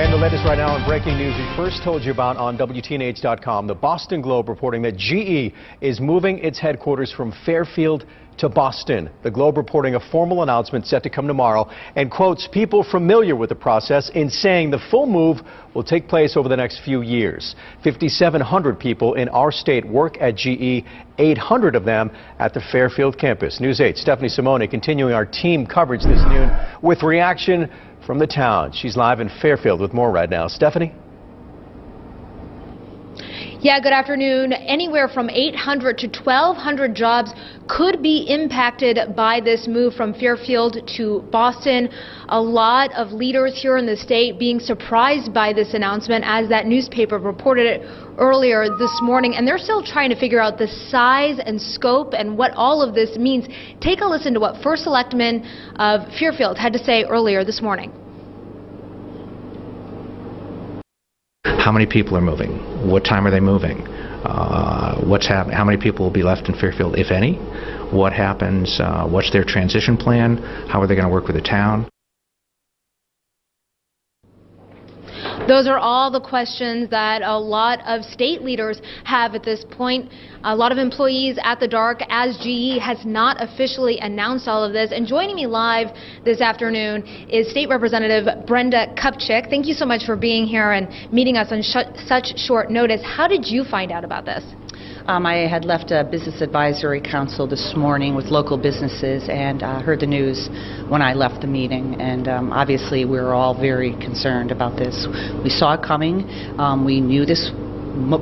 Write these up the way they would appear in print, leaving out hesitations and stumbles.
And the latest right now in breaking news we first told you about on WTNH.com. The Boston Globe reporting that GE is moving its headquarters from Fairfield to Boston. The Globe reporting a formal announcement set to come tomorrow and quotes people familiar with the process in saying the full move will take place over the next few years. 5,700 people in our state work at GE, 800 of them at the Fairfield campus. News 8's Stephanie Simone continuing our team coverage this noon with reaction from the town. She's live in Fairfield with more right now. Stephanie? Yeah, good afternoon. Anywhere from 800 to 1,200 jobs could be impacted by this move from Fairfield to Boston. A lot of leaders here in the state being surprised by this announcement, as that newspaper reported it earlier this morning, and they're still trying to figure out the size and scope and what all of this means. Take a listen to what First Selectman of Fairfield had to say earlier this morning. How many people are moving? What time are they moving? What's happening? How many people will be left in Fairfield, if any? What happens? What's their transition plan? How are they going to work with the town? Those are all the questions that a lot of state leaders have at this point. A lot of employees at the dark, as GE has not officially announced all of this. And joining me live this afternoon is State Representative Brenda Kupchick. Thank you so much for being here and meeting us on such short notice. How did you find out about this? I had left a business advisory council this morning with local businesses and heard the news when I left the meeting, and obviously we were all very concerned about this. We saw it coming. We knew this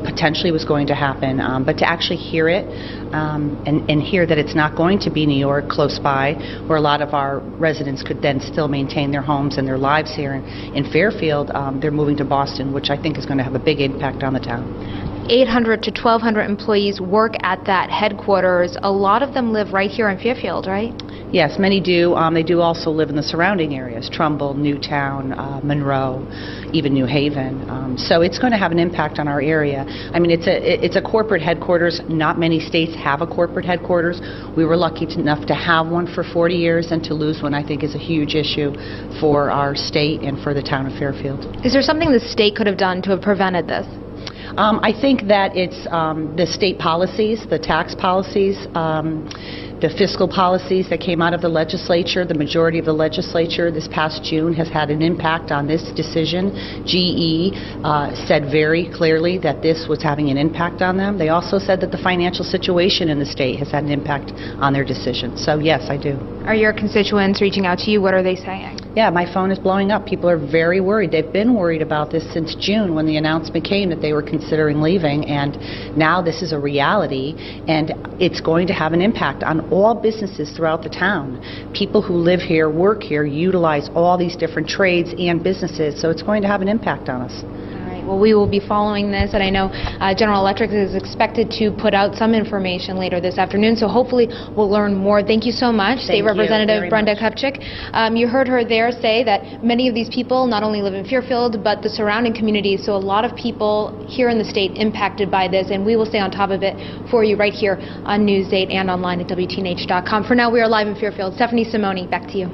potentially was going to happen, but to actually hear it and hear that it's not going to be New York close by, where a lot of our residents could then still maintain their homes and their lives here in Fairfield, they're moving to Boston, which I think is going to have a big impact on the town. 800 to 1,200 employees work at that headquarters. A lot of them live right here in Fairfield, right? Yes, many do. They do also live in the surrounding areas, Trumbull, Newtown, Monroe, even New Haven. So it's going to have an impact on our area. I mean, it's a corporate headquarters. Not many states have a corporate headquarters. We were lucky enough to have one for 40 years, and to lose one, I think, is a huge issue for our state and for the town of Fairfield. Is there something the state could have done to have prevented this? I think that it's the state policies, the tax policies, the fiscal policies that came out of the legislature. The majority of the legislature this past June has had an impact on this decision. GE said very clearly that this was having an impact on them. They also said that the financial situation in the state has had an impact on their decision. So yes, I do. Are your constituents reaching out to you? What are they saying? Yeah, my phone is blowing up. People are very worried. They've been worried about this since June, when the announcement came that they were considering leaving, and now this is a reality, and it's going to have an impact on all businesses throughout the town. People who live here, work here, utilize all these different trades and businesses, so it's going to have an impact on us. Well, we will be following this, and I know General Electric is expected to put out some information later this afternoon, so hopefully we'll learn more. Thank you so much, State Representative Brenda Kupchick. You heard her there say that many of these people not only live in Fairfield, but the surrounding communities, so a lot of people here in the state impacted by this, and we will stay on top of it for you right here on News 8 and online at WTNH.com. For now, we are live in Fairfield. Stephanie Simone, back to you.